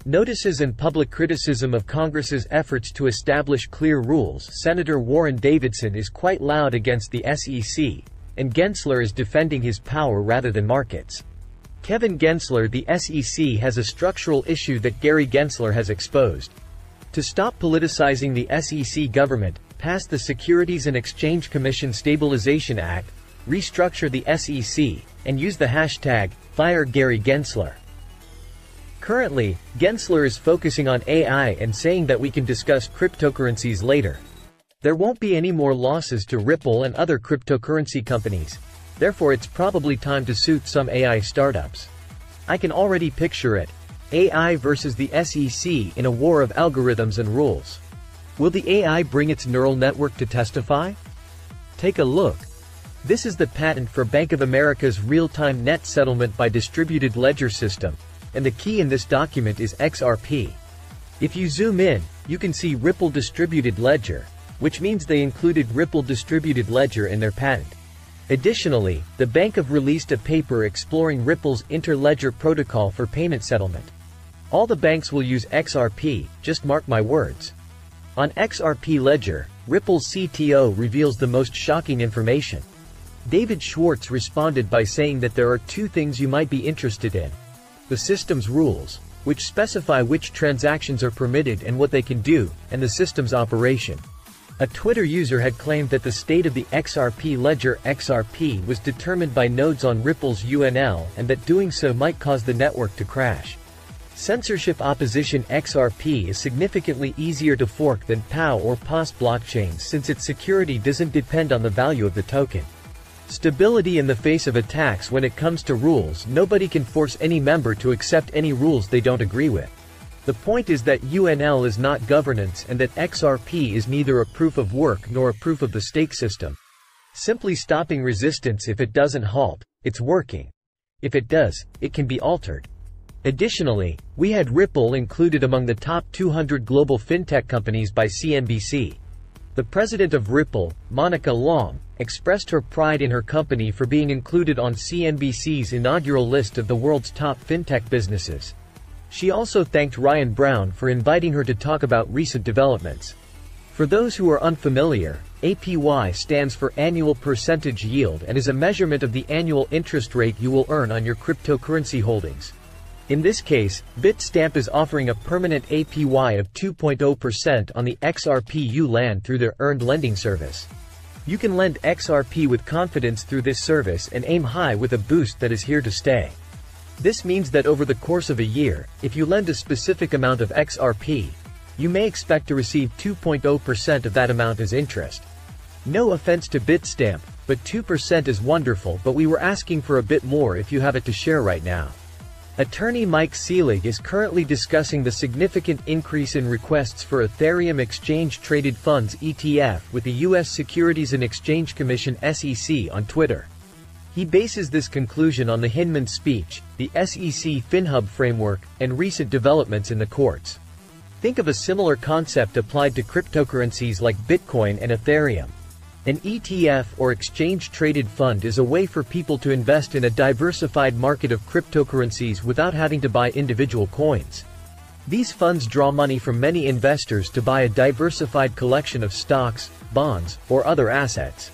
Notices and public criticism of Congress's efforts to establish clear rules. Senator Warren Davidson is quite loud against the SEC, and Gensler is defending his power rather than markets. Kevin Gensler: the SEC has a structural issue that Gary Gensler has exposed. To stop politicizing the SEC, government passed the Securities and Exchange Commission Stabilization Act, restructure the SEC, and use the hashtag #FireGaryGensler. Currently, Gensler is focusing on AI and saying that we can discuss cryptocurrencies later. There won't be any more losses to Ripple and other cryptocurrency companies. Therefore, it's probably time to suit some AI startups. I can already picture it. AI versus the SEC in a war of algorithms and rules. Will the AI bring its neural network to testify? Take a look. This is the patent for Bank of America's real-time net settlement by distributed ledger system, and the key in this document is XRP. If you zoom in, you can see Ripple Distributed Ledger, which means they included Ripple Distributed Ledger in their patent. Additionally, the bank have released a paper exploring Ripple's interledger protocol for payment settlement. All the banks will use XRP, just mark my words. On XRP Ledger, Ripple's CTO reveals the most shocking information. David Schwartz responded by saying that there are two things you might be interested in. The system's rules, which specify which transactions are permitted and what they can do, and the system's operation. A Twitter user had claimed that the state of the XRP ledger XRP was determined by nodes on Ripple's UNL and that doing so might cause the network to crash. Censorship opposition: XRP is significantly easier to fork than POW or POS blockchains since its security doesn't depend on the value of the token. Stability in the face of attacks: when it comes to rules, nobody can force any member to accept any rules they don't agree with. The point is that UNL is not governance and that XRP is neither a proof of work nor a proof of the stake system. Simply stopping resistance: if it doesn't halt, it's working. If it does, it can be altered. Additionally, we had Ripple included among the top 200 global fintech companies by CNBC. The president of Ripple, Monica Long, expressed her pride in her company for being included on CNBC's inaugural list of the world's top fintech businesses. She also thanked Ryan Brown for inviting her to talk about recent developments. For those who are unfamiliar, APY stands for Annual Percentage Yield and is a measurement of the annual interest rate you will earn on your cryptocurrency holdings. In this case, Bitstamp is offering a permanent APY of 2.0% on the XRP you land through their earned lending service. You can lend XRP with confidence through this service and aim high with a boost that is here to stay. This means that over the course of a year, if you lend a specific amount of XRP, you may expect to receive 2.0% of that amount as interest. No offense to Bitstamp, but 2% is wonderful, but we were asking for a bit more if you have it to share right now. Attorney Mike Seelig is currently discussing the significant increase in requests for Ethereum exchange-traded funds (ETF) with the U.S. Securities and Exchange Commission (SEC) on Twitter. He bases this conclusion on the Hinman speech, the SEC FinHub framework, and recent developments in the courts. Think of a similar concept applied to cryptocurrencies like Bitcoin and Ethereum. An ETF or exchange-traded fund is a way for people to invest in a diversified market of cryptocurrencies without having to buy individual coins. These funds draw money from many investors to buy a diversified collection of stocks, bonds, or other assets.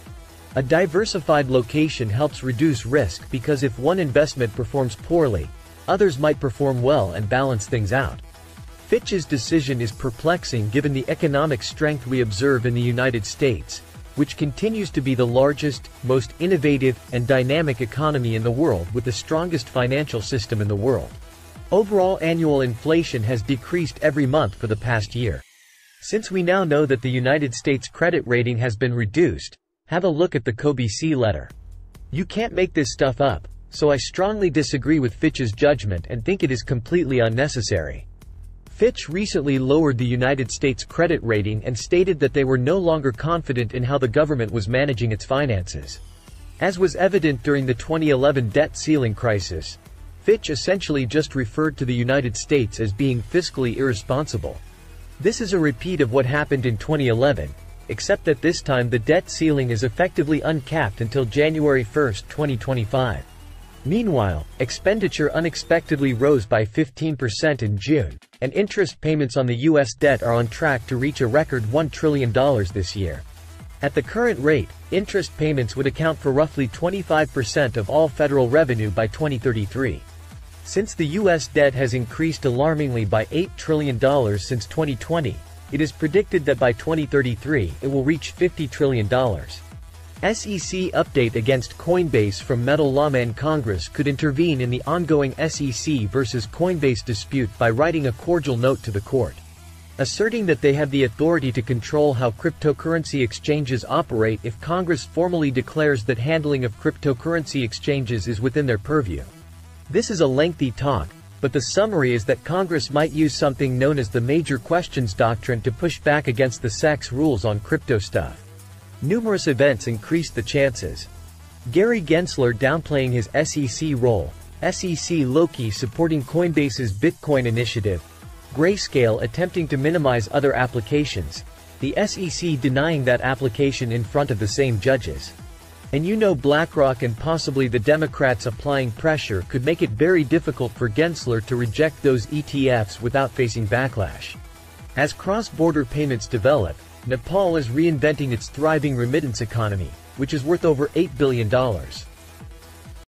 A diversified location helps reduce risk because if one investment performs poorly, others might perform well and balance things out. Fitch's decision is perplexing given the economic strength we observe in the United States, which continues to be the largest, most innovative, and dynamic economy in the world with the strongest financial system in the world. Overall annual inflation has decreased every month for the past year. Since we now know that the United States credit rating has been reduced, have a look at the KBC letter. You can't make this stuff up, so I strongly disagree with Fitch's judgment and think it is completely unnecessary. Fitch recently lowered the United States credit rating and stated that they were no longer confident in how the government was managing its finances. As was evident during the 2011 debt ceiling crisis, Fitch essentially just referred to the United States as being fiscally irresponsible. This is a repeat of what happened in 2011, except that this time the debt ceiling is effectively uncapped until January 1, 2025. Meanwhile, expenditure unexpectedly rose by 15% in June, and interest payments on the U.S. debt are on track to reach a record $1 trillion this year. At the current rate, interest payments would account for roughly 25% of all federal revenue by 2033. Since the U.S. debt has increased alarmingly by $8 trillion since 2020, it is predicted that by 2033 it will reach $50 trillion. SEC update against Coinbase from Metal Lawman. Congress could intervene in the ongoing SEC versus Coinbase dispute by writing a cordial note to the court, asserting that they have the authority to control how cryptocurrency exchanges operate if Congress formally declares that handling of cryptocurrency exchanges is within their purview. This is a lengthy talk, but the summary is that Congress might use something known as the Major Questions Doctrine to push back against the SEC's rules on crypto stuff. Numerous events increased the chances. Gary Gensler downplaying his SEC role, SEC Loki supporting Coinbase's Bitcoin initiative, Grayscale attempting to minimize other applications, the SEC denying that application in front of the same judges. And BlackRock and possibly the Democrats applying pressure could make it very difficult for Gensler to reject those ETFs without facing backlash. As cross-border payments develop, Nepal is reinventing its thriving remittance economy, which is worth over $8 billion.